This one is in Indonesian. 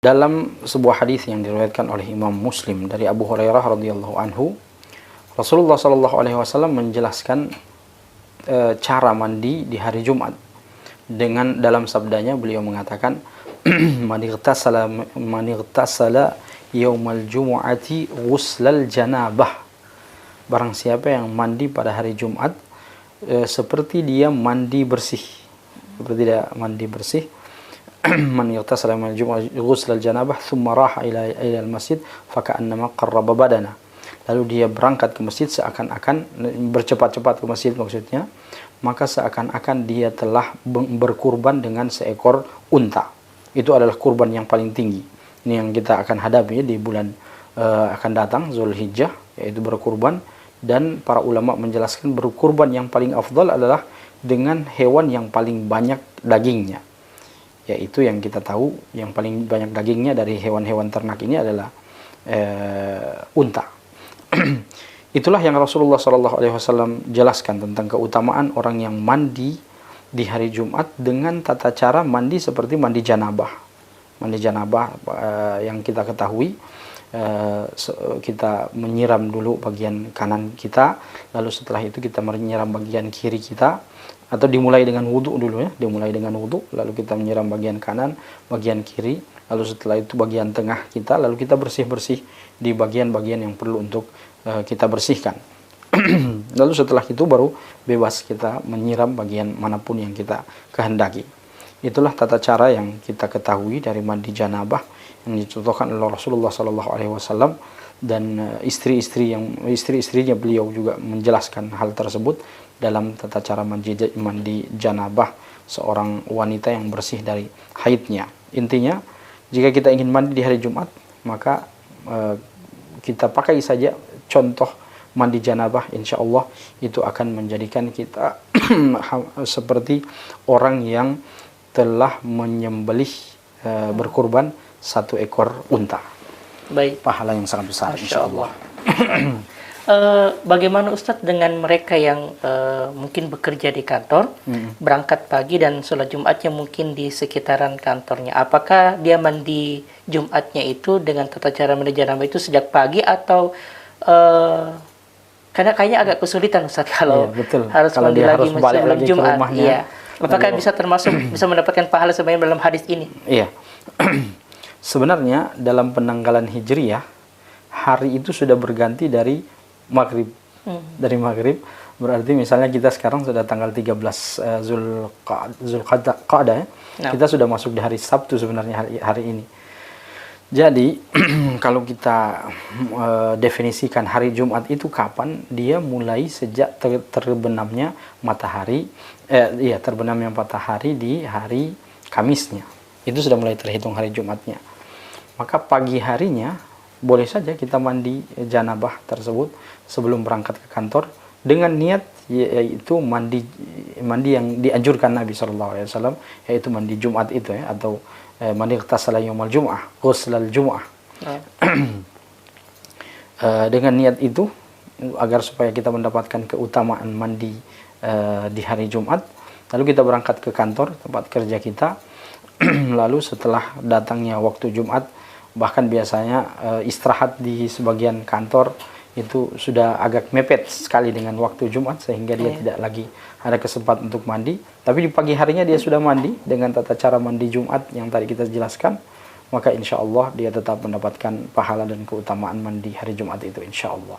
Dalam sebuah hadis yang diriwayatkan oleh Imam Muslim dari Abu Hurairah radhiyallahu anhu, Rasulullah shallallahu alaihi wasallam menjelaskan cara mandi di hari Jumat. Dengan dalam sabdanya beliau mengatakan, "Man ightasala yaumal jumu'ati ghuslal janabah." Barang siapa yang mandi pada hari Jumat seperti dia mandi bersih. Seperti dia mandi bersih. Man yaghtasala yawmal jumu'ah ghuslal janabah thumma raha ila al-masjid faka'annama qarraba badana. Lalu dia berangkat ke masjid seakan-akan bercepat-cepat ke masjid maksudnya, maka seakan-akan dia telah berkurban dengan seekor unta. Itu adalah kurban yang paling tinggi. Ini yang kita akan hadapi di bulan akan datang, Zulhijjah, yaitu berkurban. Dan para ulama menjelaskan berkurban yang paling afdal adalah dengan hewan yang paling banyak dagingnya. Yaitu yang kita tahu yang paling banyak dagingnya dari hewan-hewan ternak ini adalah unta. Itulah yang Rasulullah SAW jelaskan tentang keutamaan orang yang mandi di hari Jumat dengan tata cara mandi seperti mandi janabah. Mandi janabah yang kita ketahui, kita menyiram dulu bagian kanan kita, lalu setelah itu kita menyiram bagian kiri kita, atau dimulai dengan wudhu dulu ya, dimulai dengan wudhu, lalu kita menyiram bagian kanan, bagian kiri, lalu setelah itu bagian tengah kita, lalu kita bersih-bersih di bagian-bagian yang perlu untuk kita bersihkan. Lalu setelah itu baru bebas kita menyiram bagian manapun yang kita kehendaki. Itulah tata cara yang kita ketahui dari mandi janabah yang dicontohkan oleh Rasulullah SAW, dan istri-istrinya beliau juga menjelaskan hal tersebut dalam tata cara mandi janabah seorang wanita yang bersih dari haidnya. Intinya, jika kita ingin mandi di hari Jumat, maka kita pakai saja contoh mandi janabah, insya Allah itu akan menjadikan kita seperti orang yang telah menyembelih berkurban satu ekor unta. Baik. Pahala yang sangat besar, insya Allah. Bagaimana Ustadz dengan mereka yang mungkin bekerja di kantor, berangkat pagi dan sholat Jumatnya mungkin di sekitaran kantornya? Apakah dia mandi Jumatnya itu dengan tata cara mandi janabah itu sejak pagi atau karena kayaknya agak kesulitan Ustadz kalau harus kalau mandi lagi sebelum lagi Jumat. Iya. Apakah bisa termasuk bisa mendapatkan pahala sebenarnya dalam hadis ini? Iya. Sebenarnya dalam penanggalan Hijriyah, hari itu sudah berganti dari maghrib. Dari maghrib berarti misalnya kita sekarang sudah tanggal 13 Zulqa'dah ya. Nah. Kita sudah masuk di hari Sabtu sebenarnya hari ini. Jadi kalau kita definisikan hari Jumat itu kapan, dia mulai sejak terbenamnya matahari, terbenamnya matahari di hari Kamisnya. Itu sudah mulai terhitung hari Jumatnya. Maka pagi harinya boleh saja kita mandi janabah tersebut sebelum berangkat ke kantor dengan niat yaitu mandi yang dianjurkan Nabi SAW, yaitu mandi Jumat itu ya, atau man ightasala yaumal jumu'ah ghuslal jumu'ah. Dengan niat itu agar supaya kita mendapatkan keutamaan mandi di hari Jumat, lalu kita berangkat ke kantor tempat kerja kita. Lalu setelah datangnya waktu Jumat, bahkan biasanya istirahat di sebagian kantor itu sudah agak mepet sekali dengan waktu Jumat, sehingga dia tidak lagi ada kesempatan untuk mandi. Tapi di pagi harinya dia sudah mandi dengan tata cara mandi Jumat yang tadi kita jelaskan, maka insya Allah dia tetap mendapatkan pahala dan keutamaan mandi hari Jumat itu, insya Allah.